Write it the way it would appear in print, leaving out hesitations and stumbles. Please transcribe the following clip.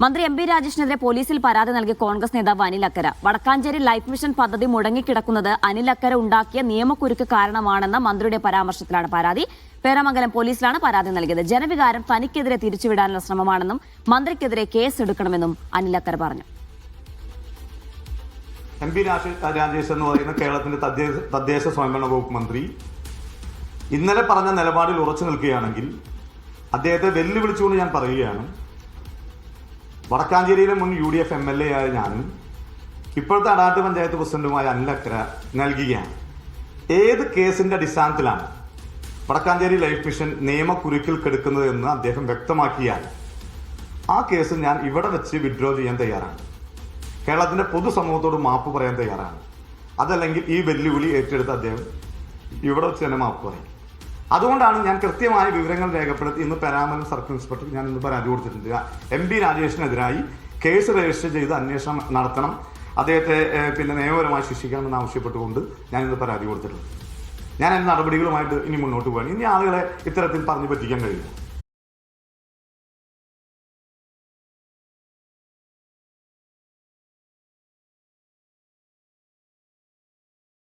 മന്ത്രി M P രാജേഷിനെതിരെ പോലീസിൽ പരാതി നൽകിയ കോൺഗ്രസ് നേതാവ് അനിൽ അക്കര. വടക്കാഞ്ചേരി ലൈഫ് മിഷൻ പദ്ധതി മുടങ്ങിക്കിടക്കുന്നത് അനിൽ അക്കര ഉണ്ടാക്കിയ നിയമക്കുരുക്ക് കാരണമാണെന്ന മന്ത്രിയുടെ പരാമർശത്തിലാണ് പരാതി. പേരാമംഗലം പോലീസിലാണ് പരാതി നൽകിയത്. ജനവികാരം തനിക്കെതിരെ തിരിച്ചുവിടാനുള്ള ശ്രമമാണെന്നും മന്ത്രിക്കെതിരെ കേസെടുക്കണമെന്നും അനിൽ അക്കര പറഞ്ഞു. എം പി രാജേഷ് എന്ന് പറയുന്ന കേരളത്തിന്റെ തദ്ദേശ സ്വയംഭരണ വകുപ്പ് മന്ത്രി ഇന്നലെ പറഞ്ഞ നിലപാടിൽ ഉറച്ചു നിൽക്കുകയാണെങ്കിൽ അദ്ദേഹത്തെ വെല്ലുവിളിച്ചുകൊണ്ട് ഞാൻ പറയുകയാണ്, വടക്കാഞ്ചേരിയിലെ മുൻ UDF MLA ആയ ഞാനും ഇപ്പോഴത്തെ അടാട്ട് പഞ്ചായത്ത് പ്രസിഡന്റുമായ അനിൽ അക്കര നൽകുകയാണ്. ഏത് കേസിന്റെ അടിസ്ഥാനത്തിലാണ് വടക്കാഞ്ചേരി ലൈഫ് മിഷൻ നിയമക്കുരുക്കിൽ കെടുക്കുന്നത് എന്ന് അദ്ദേഹം വ്യക്തമാക്കിയാൽ ആ കേസ് ഞാൻ ഇവിടെ വെച്ച് വിഡ്രോ ചെയ്യാൻ തയ്യാറാണ്. കേരളത്തിന്റെ പൊതുസമൂഹത്തോട് മാപ്പ് പറയാൻ തയ്യാറാണ്. അതല്ലെങ്കിൽ ഈ വെല്ലുവിളി ഏറ്റെടുത്ത് അദ്ദേഹം ഇവിടെ വെച്ച് തന്നെ മാപ്പ് പറയും. അതുകൊണ്ടാണ് ഞാൻ കൃത്യമായ വിവരങ്ങൾ രേഖപ്പെടുത്തി ഇന്ന് പേരാമംഗലം സർക്കിൾ ഇൻസ്പെക്ടർ ഞാൻ ഇന്ന് പരാതി കൊടുത്തിട്ടുണ്ട്. എം പി രാജേഷിനെതിരായി കേസ് രജിസ്റ്റർ ചെയ്ത് അന്വേഷണം നടത്തണം, അദ്ദേഹത്തെ നിയമപരമായി ശിക്ഷിക്കണമെന്ന് ആവശ്യപ്പെട്ടുകൊണ്ട് ഞാൻ ഇന്ന് പരാതി കൊടുത്തിട്ടുണ്ട്. ഞാൻ അതിന്റെ നടപടികളുമായിട്ട് ഇനി മുന്നോട്ട് പോകാൻ ഇനി ആളുകളെ ഇത്തരത്തിൽ പറഞ്ഞു പറ്റിക്കാൻ കഴിയും.